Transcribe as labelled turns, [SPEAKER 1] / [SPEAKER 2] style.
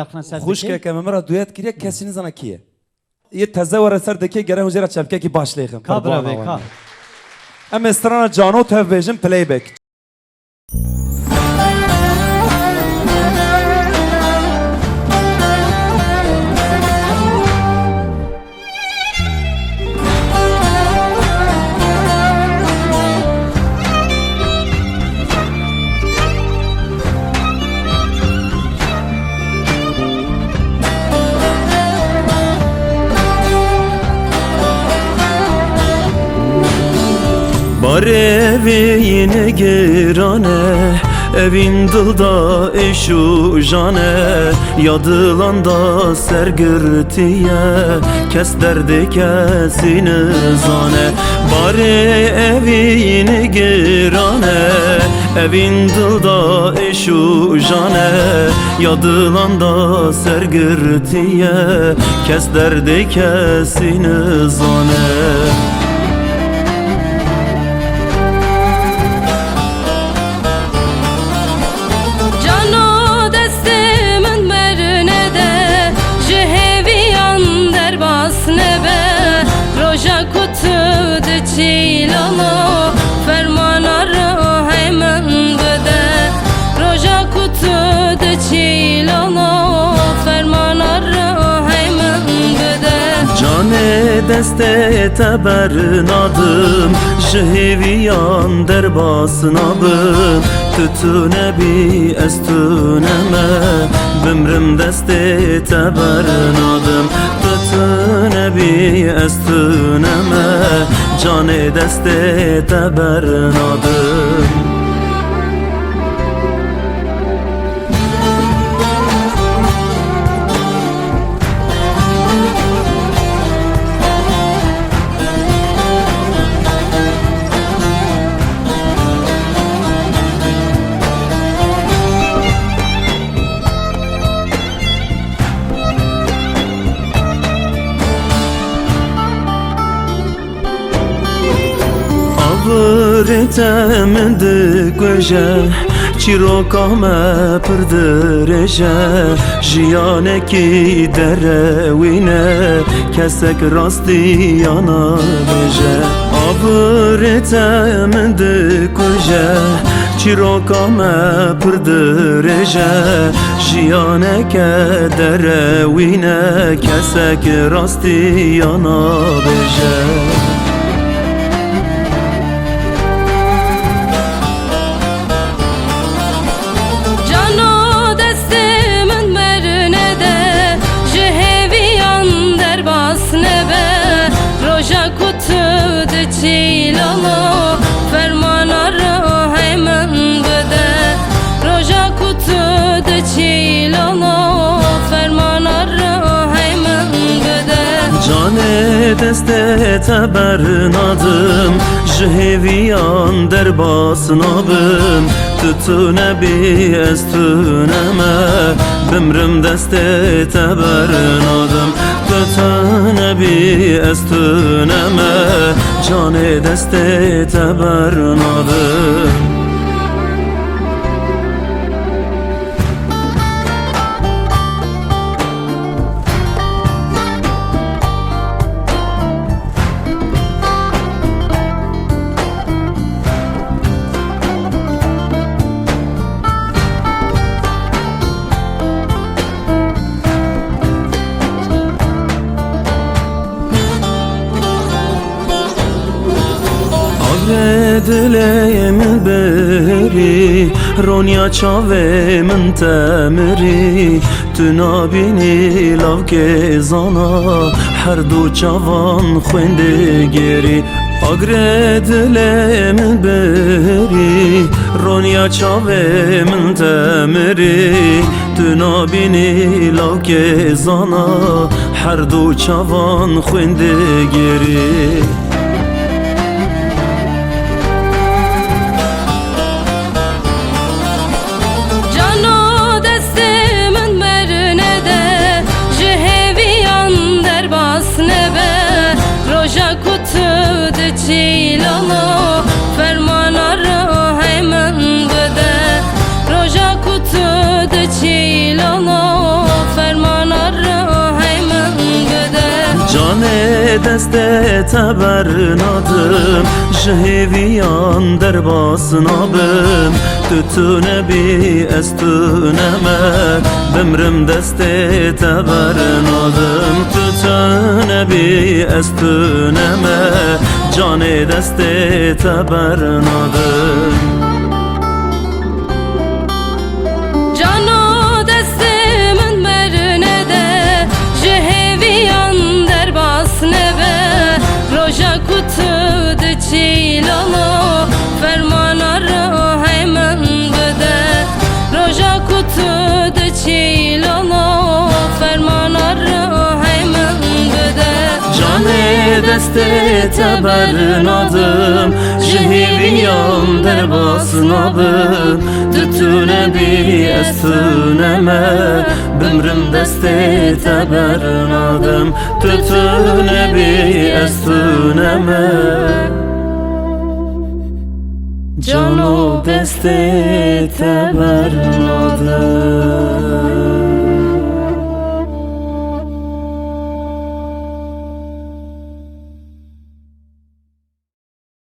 [SPEAKER 1] خوش که مرا دویت کریه کسی نزنه کیه یه تزور سر دکی گره هجرت چپکه کی باش لیخم
[SPEAKER 2] کابرا بی کاب
[SPEAKER 1] ام استرانا جانو تو ویژن پلی بک
[SPEAKER 3] Bar evine girane evin dılda eşu jane yadılanda sergirtiye kes derdi kesini zane Bar evine girane evin dılda eşu jane yadılanda sergirtiye kes derdi kesini zane
[SPEAKER 4] Çilalo fermanarı hemen bede Roja kutu de çilalo fermanarı hemen bede
[SPEAKER 3] Cane deste teberin adım Jheviyan derbasın abım Tütüne bi estüneme Bimrim deste teberin adım Tütüne bi estüneme Cane deste teberin adım Temde göje Çiroka me pırdıreje Jiyane ki derevine Kesek rasti yana beje Abır temde göje Çiroka me pırdıreje Jiyane ke derevine Kesek rasti yana beje
[SPEAKER 4] Çilalo fermanarı hemen bede Roja kutu de çilalo fermanarı hemen bede
[SPEAKER 3] Cane deste teberin adım Jheviyan derbasın abım Tütüne bi estüneme Bimrim deste teberin adım Tütüne bi estüneme Cane deste teberin adım Dileğimin beri Ronya çavemin temiri Tuna bini lav kezana Her du çavan khwende geri Agre dileğimin beri Ronya çavemin temiri Tuna bini lav kezana Her du çavan khwende geri
[SPEAKER 4] Çilalo fermanarı hemen bede Roja kutu de çilalo
[SPEAKER 3] Cane deste tebernadım Jheviyan derbasına bim Tütüne bi estüneme Bimrim deste tebernadım Tütüne bi estüneme Cane deste tebernadım
[SPEAKER 4] Cano destimin merne de Jeheviyan derbas nebe Roja kutu de çilalo Fermana ra hemen bede Roja kutu de çilalo Fermana ra hemen bede
[SPEAKER 3] Cane deste tebernadım Jheviyan derbasına bim Tütüne bi estüneme Bimrim deste tebernadım Tütüne bi estüneme Cano deste tebernadım